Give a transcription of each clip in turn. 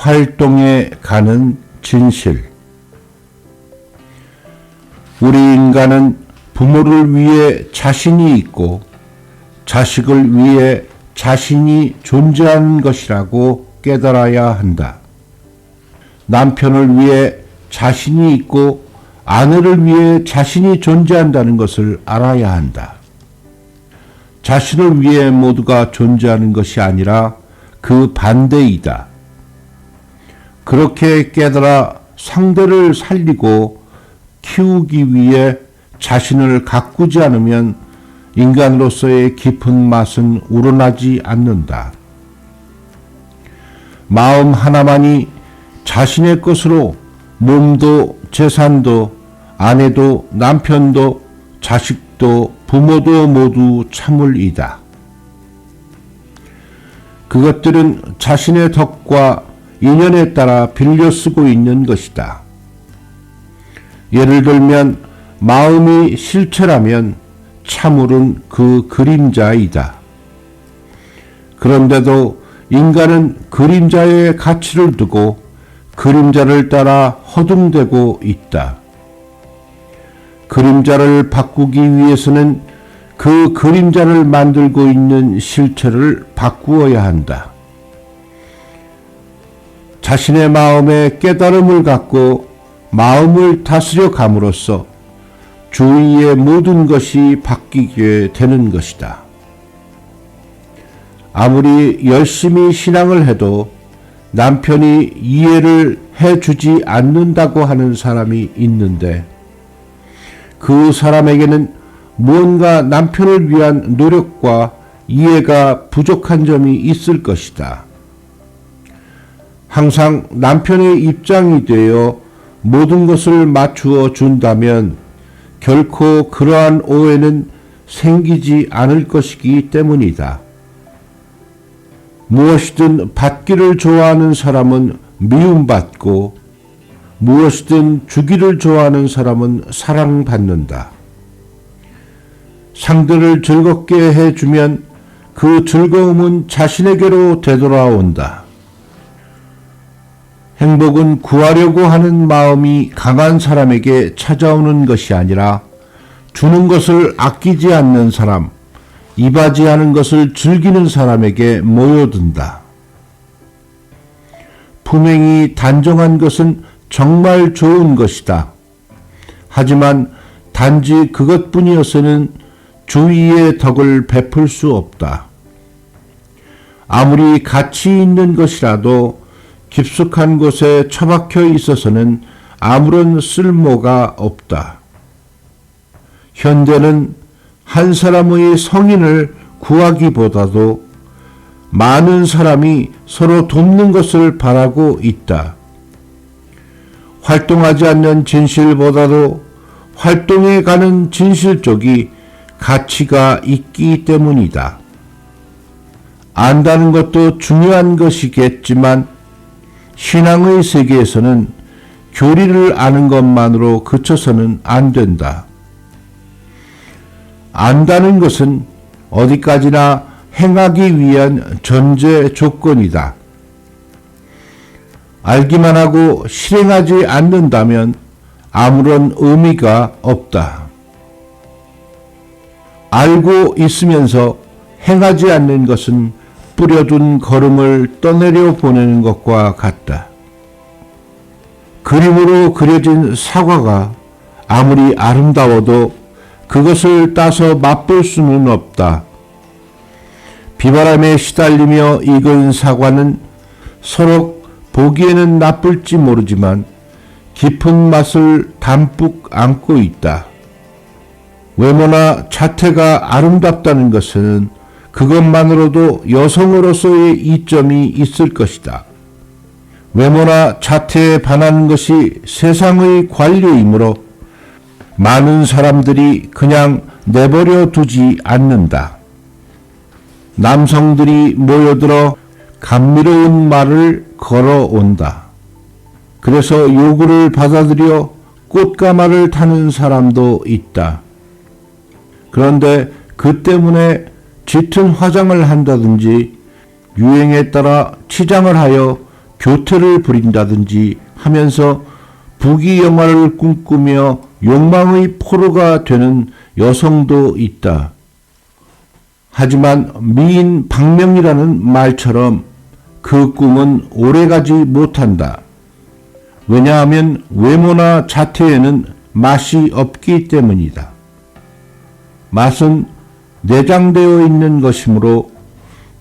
활동해 가는 진실. 우리 인간은 부모를 위해 자신이 있고 자식을 위해 자신이 존재하는 것이라고 깨달아야 한다. 남편을 위해 자신이 있고 아내를 위해 자신이 존재한다는 것을 알아야 한다. 자신을 위해 모두가 존재하는 것이 아니라 그 반대이다. 그렇게 깨달아 상대를 살리고 키우기 위해 자신을 가꾸지 않으면 인간으로서의 깊은 맛은 우러나지 않는다. 마음 하나만이 자신의 것으로 몸도 재산도 아내도 남편도 자식도 부모도 모두 참을이다. 그것들은 자신의 덕과 인연에 따라 빌려 쓰고 있는 것이다. 예를 들면 마음이 실체라면 참을은 그 그림자이다. 그런데도 인간은 그림자의 가치를 두고 그림자를 따라 허둥대고 있다. 그림자를 바꾸기 위해서는 그 그림자를 만들고 있는 실체를 바꾸어야 한다. 자신의 마음에 깨달음을 갖고 마음을 다스려 감으로써 주위의 모든 것이 바뀌게 되는 것이다. 아무리 열심히 신앙을 해도 남편이 이해를 해주지 않는다고 하는 사람이 있는데 그 사람에게는 무언가 남편을 위한 노력과 이해가 부족한 점이 있을 것이다. 항상 남편의 입장이 되어 모든 것을 맞추어 준다면 결코 그러한 오해는 생기지 않을 것이기 때문이다. 무엇이든 받기를 좋아하는 사람은 미움받고 무엇이든 주기를 좋아하는 사람은 사랑받는다. 상대를 즐겁게 해주면 그 즐거움은 자신에게로 되돌아온다. 행복은 구하려고 하는 마음이 강한 사람에게 찾아오는 것이 아니라 주는 것을 아끼지 않는 사람, 이바지하는 것을 즐기는 사람에게 모여든다. 품행이 단정한 것은 정말 좋은 것이다. 하지만 단지 그것뿐이어서는 주위의 덕을 베풀 수 없다. 아무리 가치 있는 것이라도 깊숙한 곳에 처박혀 있어서는 아무런 쓸모가 없다. 현대는 한 사람의 성인을 구하기보다도 많은 사람이 서로 돕는 것을 바라고 있다. 활동하지 않는 진실보다도 활동해 가는 진실 쪽이 가치가 있기 때문이다. 안다는 것도 중요한 것이겠지만 신앙의 세계에서는 교리를 아는 것만으로 그쳐서는 안 된다. 안다는 것은 어디까지나 행하기 위한 전제 조건이다. 알기만 하고 실행하지 않는다면 아무런 의미가 없다. 알고 있으면서 행하지 않는 것은 뿌려둔 걸음을 떠내려 보내는 것과 같다. 그림으로 그려진 사과가 아무리 아름다워도 그것을 따서 맛볼 수는 없다. 비바람에 시달리며 익은 사과는 서로 보기에는 나쁠지 모르지만 깊은 맛을 담뿍 안고 있다. 외모나 자태가 아름답다는 것은 그것만으로도 여성으로서의 이점이 있을 것이다. 외모나 자태에 반하는 것이 세상의 관례이므로 많은 사람들이 그냥 내버려 두지 않는다. 남성들이 모여들어 감미로운 말을 걸어온다. 그래서 요구를 받아들여 꽃가마를 타는 사람도 있다. 그런데 그 때문에 짙은 화장을 한다든지 유행에 따라 치장을 하여 교태를 부린다든지 하면서 부귀영화를 꿈꾸며 욕망의 포로가 되는 여성도 있다. 하지만 미인 박명이라는 말처럼 그 꿈은 오래가지 못한다. 왜냐하면 외모나 자태에는 맛이 없기 때문이다. 맛은 내장되어 있는 것이므로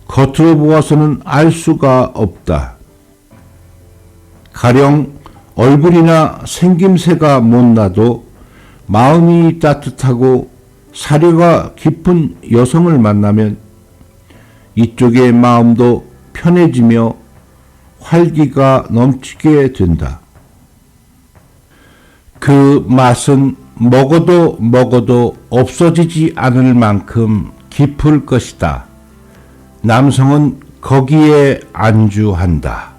겉으로 보아서는 알 수가 없다. 가령 얼굴이나 생김새가 못나도 마음이 따뜻하고 사려가 깊은 여성을 만나면 이쪽의 마음도 편해지며 활기가 넘치게 된다. 그 맛은 먹어도 없어지지 않을 만큼 깊을 것이다. 남성은 거기에 안주한다.